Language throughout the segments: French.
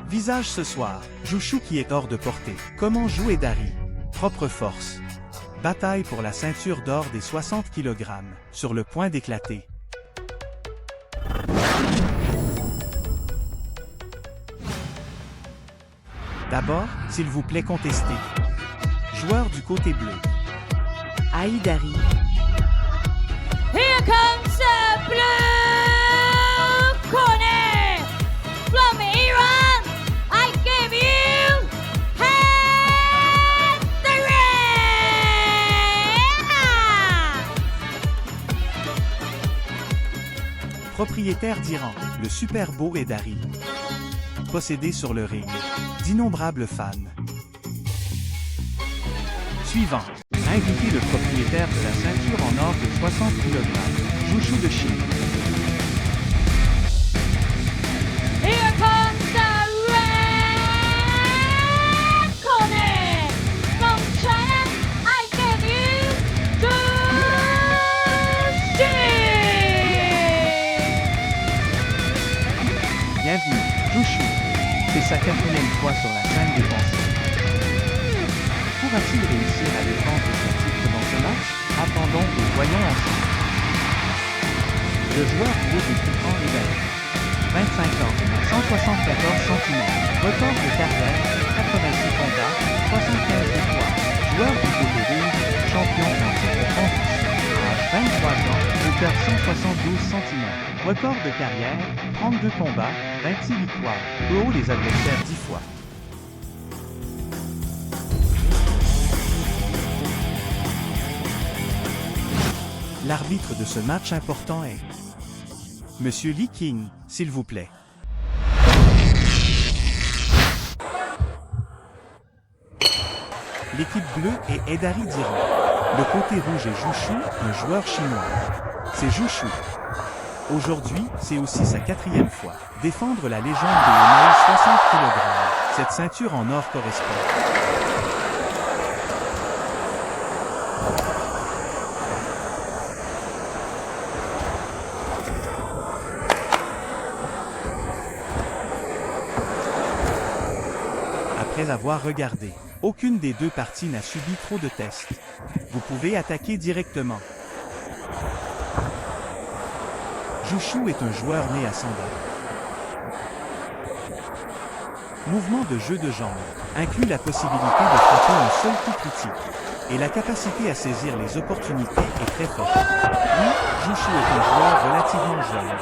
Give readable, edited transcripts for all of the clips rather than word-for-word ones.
Visage ce soir, Jushu qui est hors de portée. Comment joue Edari? Propre force. Bataille pour la ceinture d'or des 60 kg, sur le point d'éclater. D'abord, s'il vous plaît contestez. Joueur du côté bleu. Aïdari. Here comes the blue corner from Iran. I give you Propriétaire d'Iran, le super beau Edari. Possédé sur le ring d'innombrables fans. Suivant. Invité le propriétaire de la ceinture en or de 60 kg, Jushu de Chine. Here comes the red corner from China. I give you Bienvenue, Jushu. C'est sa 4e fois sur la scène défensive. Pourra-t-il réussir à défendre son titre dans ce match? Attendons et voyons ensemble. Le joueur beau des plus grands Edari. 25 ans, 174 cm. Record de carrière, 86 combats, 75 victoires. Joueur du côté rouge, champion en titre transition. Âge 23 ans, hauteur 172 cm. Record de carrière, 32 combats, 26 victoires. Plus haut les adversaires 10 fois. L'arbitre de ce match important est Monsieur Lee King, s'il vous plaît. L'équipe bleue est Edari d'Iran. Le côté rouge est Jushu, un joueur chinois. C'est Jushu. Aujourd'hui, c'est aussi sa 4e fois. Défendre la légende de MMA 60 kg. Cette ceinture en or correspond. Après avoir regardé, aucune des deux parties n'a subi trop de tests. Vous pouvez attaquer directement. Jushu est un joueur né à Sanda. Mouvement de jeu de jambes inclut la possibilité de frapper un seul coup critique. Et la capacité à saisir les opportunités est très forte. Oui, Jushu est un joueur relativement jeune.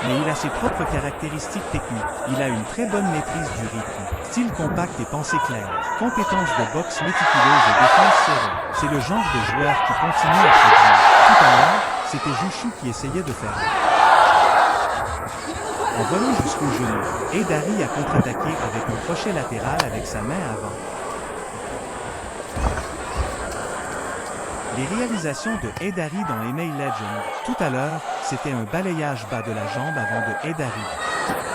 Mais il a ses propres caractéristiques techniques. Il a une très bonne maîtrise du rythme, style compact et pensée claire, compétences de boxe méticuleuse et défense serrée. C'est le genre de joueur qui continue à produire. Tout à l'heure, c'était Jushu qui essayait de faire. En volant jusqu'au genou, Edari a contre-attaqué avec un crochet latéral avec sa main avant. Les réalisations de Edari dans MMA Legends, tout à l'heure, c'était un balayage bas de la jambe avant de Edari.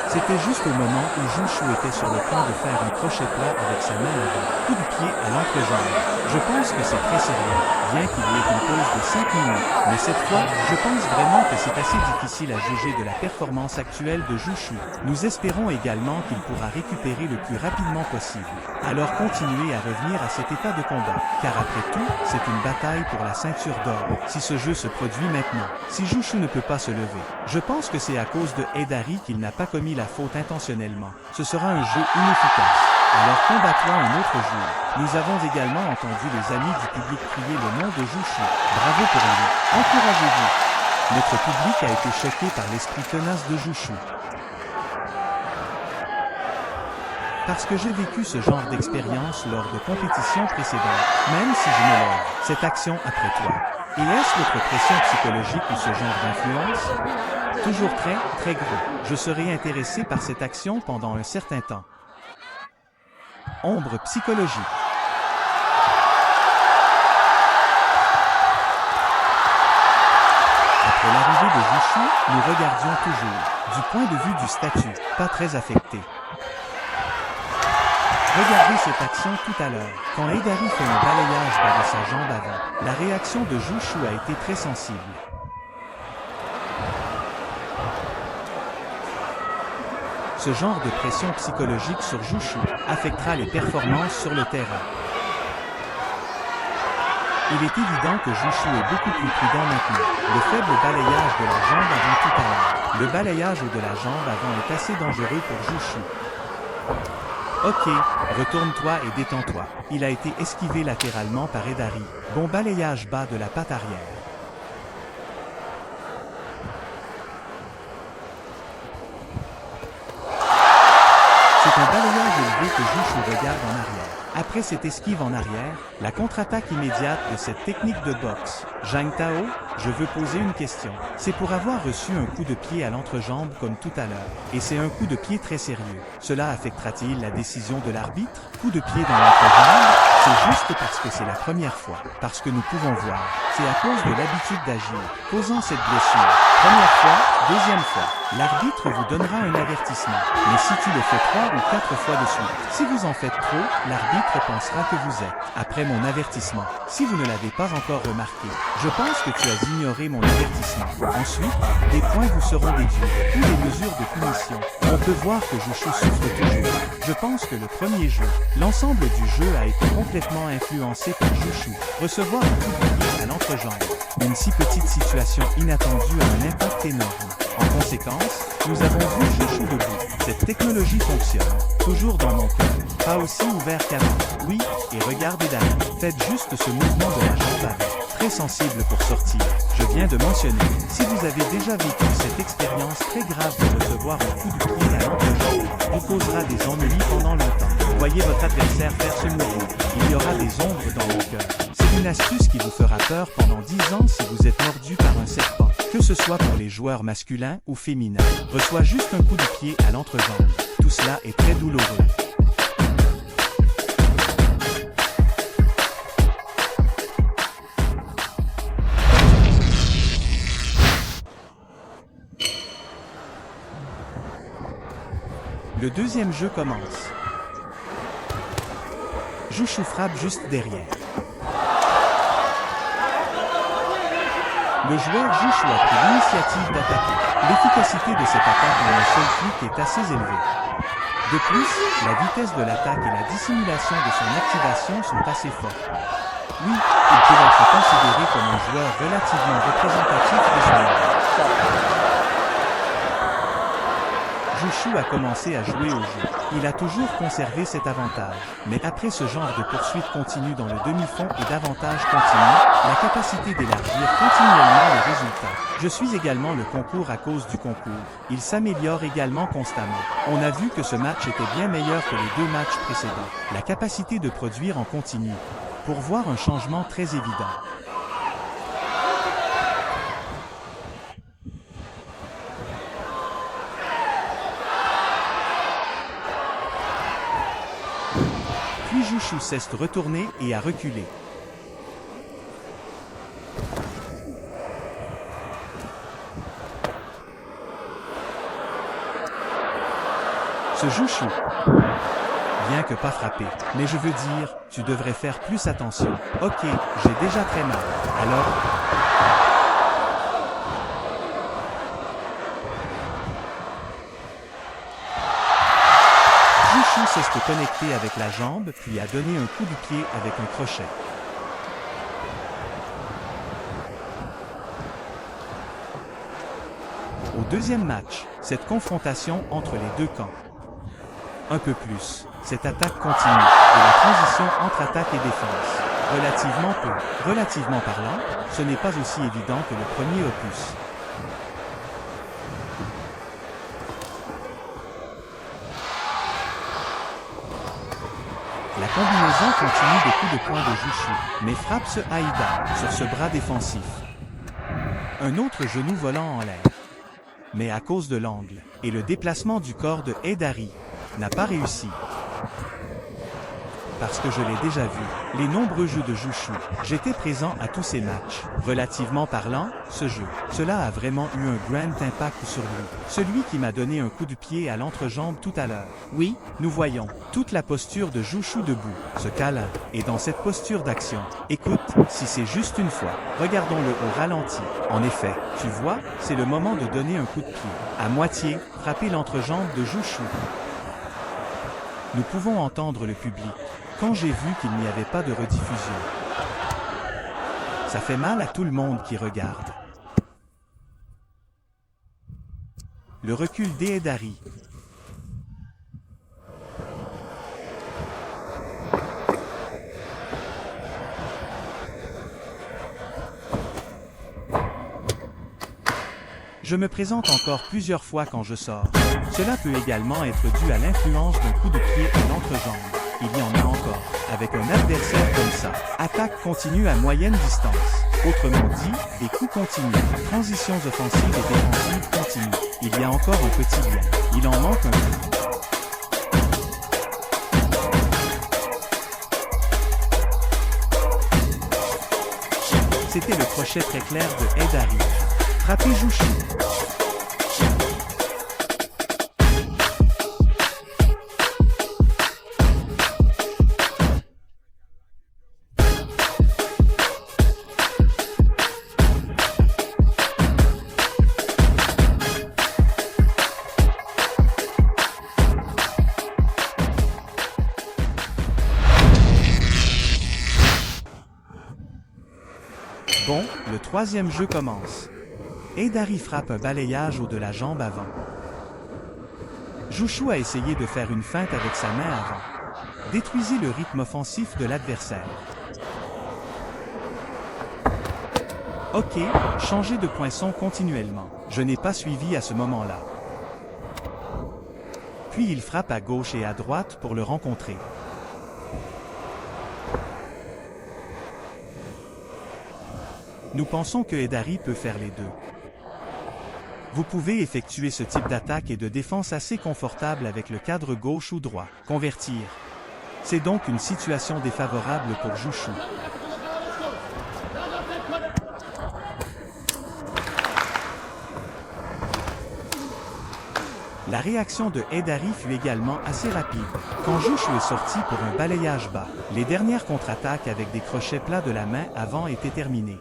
C'était juste au moment où Jushu était sur le point de faire un crochet plat avec sa main avant. Coup de pied à l'entrejambe. Je pense que c'est très sérieux, bien qu'il y ait une pause de 5 minutes. Mais cette fois, je pense vraiment que c'est assez difficile à juger de la performance actuelle de Jushu. Nous espérons également qu'il pourra récupérer le plus rapidement possible. Alors continuez à revenir à cet état de combat, car après tout, c'est une bataille pour la ceinture d'or. Si ce jeu se produit maintenant, si Jushu ne peut pas se lever, je pense que c'est à cause de Aidari qu'il n'a pas commis la faute intentionnellement. Ce sera un jeu inefficace. Alors combat-toi un autre jour. Nous avons également entendu les amis du public crier le nom de Jushu. Bravo pour lui. Encouragez-vous. Notre public a été choqué par l'esprit tenace de Jushu. Parce que j'ai vécu ce genre d'expérience lors de compétitions précédentes, même si je me lève, cette action après toi. Et est-ce votre pression psychologique ou ce genre d'influence? Toujours très, très gros. Je serai intéressé par cette action pendant un certain temps. Ombre psychologique. Après l'arrivée de Jushu, nous regardions toujours, du point de vue du statut, pas très affecté. Regardez cette action tout à l'heure. Quand Aidari fait un balayage bas de sa jambe avant, la réaction de Jushu a été très sensible. Ce genre de pression psychologique sur Jushu affectera les performances sur le terrain. Il est évident que Jushu est beaucoup plus prudent maintenant. Le faible balayage de la jambe avant tout à l'heure. Le balayage de la jambe avant est assez dangereux pour Jushu. Ok, retourne-toi et détends-toi. Il a été esquivé latéralement par Aidari. Bon balayage bas de la patte arrière. C'est un balayage élevé que Jushu regarde en arrière. Après cette esquive en arrière, la contre-attaque immédiate de cette technique de boxe. Jang Tao, je veux poser une question. C'est pour avoir reçu un coup de pied à l'entrejambe comme tout à l'heure. Et c'est un coup de pied très sérieux. Cela affectera-t-il la décision de l'arbitre? Coup de pied dans l'entrejambe? C'est juste parce que c'est la première fois. Parce que nous pouvons voir. C'est à cause de l'habitude d'agir. Causant cette blessure. Première fois, deuxième fois. L'arbitre vous donnera un avertissement. Mais si tu le fais 3 ou 4 fois de suite, si vous en faites trop, l'arbitre pensera que vous êtes. Après mon avertissement, si vous ne l'avez pas encore remarqué, je pense que tu as ignoré mon avertissement. Ensuite, des points vous seront déduits, ou des mesures de punition. On peut voir que Jushu souffre toujours. Je pense que le premier jeu, l'ensemble du jeu a été complètement influencé par Jushu. Recevoir un coup de pied à l'entrejambe. Une si petite situation inattendue a un impact énorme. En conséquence, nous avons vu Jushu debout. Cette technologie fonctionne. Toujours dans mon cœur. Pas aussi ouvert qu'avant. Oui, et regardez d'ailleurs. Faites juste ce mouvement de la jambe avant. Très sensible pour sortir. Je viens de mentionner. Si vous avez déjà vécu cette expérience très grave de recevoir un coup de pied à l'entrejambe, vous causera des ennuis pendant longtemps. Voyez votre adversaire faire ce mouvement. Il y aura des ombres dans mon cœur. C'est une astuce qui vous fera peur pendant 10 ans si vous êtes mordu par un serpent. Que ce soit pour les joueurs masculins ou féminins. Reçois juste un coup de pied à l'entrejambe. Tout cela est très douloureux. Le deuxième jeu commence. Jushu frappe juste derrière. Le joueur Jushu a pris l'initiative d'attaquer. L'efficacité de cette attaque en un seul clic est assez élevée. De plus, la vitesse de l'attaque et la dissimulation de son activation sont assez fortes. Oui, il peut être considéré comme un joueur relativement représentatif de son âge. Jushu a commencé à jouer au jeu. Il a toujours conservé cet avantage. Mais après ce genre de poursuite continue dans le demi-fond et d'avantage continu, la capacité d'élargir continuellement les résultats. Je suis également le concours à cause du concours. Il s'améliore également constamment. On a vu que ce match était bien meilleur que les 2 matchs précédents. La capacité de produire en continu. Pour voir un changement très évident. Puis Jushu cesse de retourner et à reculer. Ce Jushu. Bien que pas frappé, mais je veux dire, tu devrais faire plus attention. Ok, j'ai déjà très mal. Alors... Jushu s'est connecté avec la jambe, puis a donné un coup du pied avec un crochet. Au deuxième match, cette confrontation entre les deux camps. Un peu plus, cette attaque continue, et la transition entre attaque et défense. Relativement peu. Relativement parlant, ce n'est pas aussi évident que le premier opus. La combinaison continue des coups de poing de Jushu, mais frappe ce Aida sur ce bras défensif. Un autre genou volant en l'air. Mais à cause de l'angle et le déplacement du corps de Heydari, n'a pas réussi. Parce que je l'ai déjà vu, les nombreux jeux de Jushu, j'étais présent à tous ces matchs. Relativement parlant, ce jeu, cela a vraiment eu un grand impact sur lui. Celui qui m'a donné un coup de pied à l'entrejambe tout à l'heure. Oui, nous voyons toute la posture de Jushu debout, ce câlin, et dans cette posture d'action. Écoute, si c'est juste une fois, regardons-le au ralenti. En effet, tu vois, c'est le moment de donner un coup de pied. À moitié, frapper l'entrejambe de Jushu. Nous pouvons entendre le public. Quand j'ai vu qu'il n'y avait pas de rediffusion. Ça fait mal à tout le monde qui regarde. Le recul d'Heydari. Je me présente encore plusieurs fois quand je sors. Cela peut également être dû à l'influence d'un coup de pied à l'entrejambe. Il y en a encore, avec un adversaire comme ça. Attaque continue à moyenne distance. Autrement dit, des coups continus. Transitions offensives et défensives continuent. Il y a encore un petit lien. Il en manque un peu. C'était le crochet très clair de Heydari. Frappez Jushu. Bon, le troisième jeu commence. Heydari frappe un balayage de la jambe avant. Jushu a essayé de faire une feinte avec sa main avant. Détruisez le rythme offensif de l'adversaire. Ok, changez de poinçon continuellement. Je n'ai pas suivi à ce moment-là. Puis il frappe à gauche et à droite pour le rencontrer. Nous pensons que Heydari peut faire les deux. Vous pouvez effectuer ce type d'attaque et de défense assez confortable avec le cadre gauche ou droit. Convertir. C'est donc une situation défavorable pour Jushu. La réaction de Heydari fut également assez rapide. Quand Jushu est sorti pour un balayage bas, les dernières contre-attaques avec des crochets plats de la main avant étaient terminées.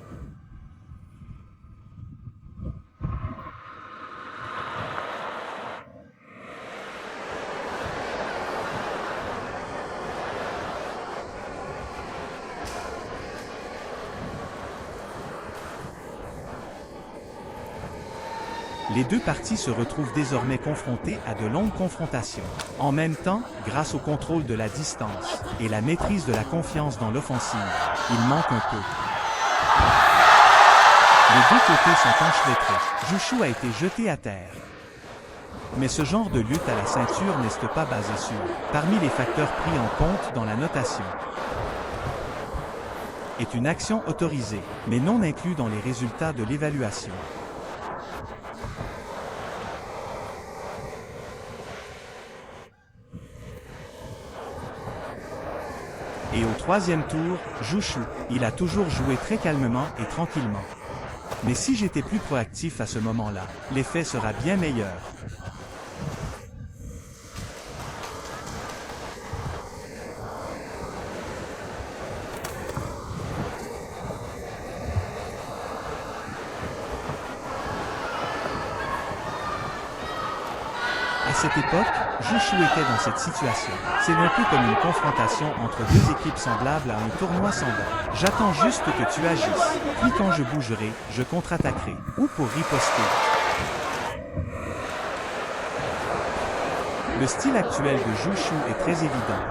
Les deux parties se retrouvent désormais confrontées à de longues confrontations. En même temps, grâce au contrôle de la distance et la maîtrise de la confiance dans l'offensive, il manque un peu. Les deux côtés sont enchevêtrés. Jushu a été jeté à terre. Mais ce genre de lutte à la ceinture n'est pas basé sur, parmi les facteurs pris en compte dans la notation, est une action autorisée, mais non inclue dans les résultats de l'évaluation. Et au troisième tour, Jushu, il a toujours joué très calmement et tranquillement. Mais si j'étais plus proactif à ce moment-là, l'effet sera bien meilleur. cette époque, Jouchou était dans cette situation. C'est un peu comme une confrontation entre deux équipes semblables à un tournoi semblable. J'attends juste que tu agisses. Puis quand je bougerai, je contre-attaquerai. Ou pour riposter. Le style actuel de Jouchou est très évident,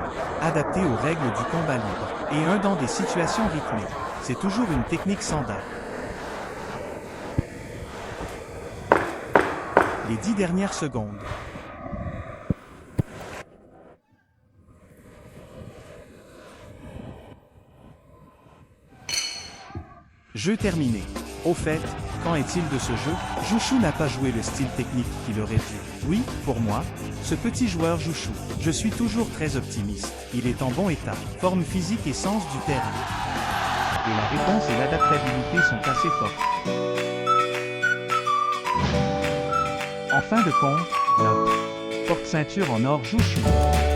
adapté aux règles du combat libre, et un dans des situations rythmées. C'est toujours une technique standard. Les 10 dernières secondes. Jeu terminé. Au fait, qu'en est-il de ce jeu? Jouchou n'a pas joué le style technique qu'il aurait dû. Oui, pour moi, ce petit joueur Jouchou, je suis toujours très optimiste. Il est en bon état, forme physique et sens du terrain. Et la réponse et l'adaptabilité sont assez fortes. En fin de compte, notre porte-ceinture en or Jouchou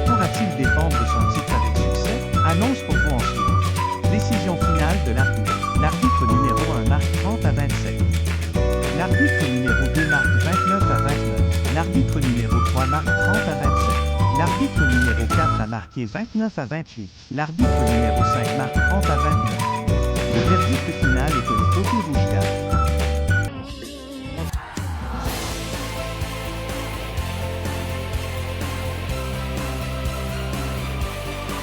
pourra-t-il défendre son titre avec succès? Annonce pour vous ensuite. Décision finale de l'arbitre. L'arbitre numéro 1 marque 30 à 27. L'arbitre numéro 2 marque 29 à 29. L'arbitre numéro 3 marque 30 à 27. L'arbitre numéro 4 a marqué 29 à 28. L'arbitre numéro 5 marque 30 à 29.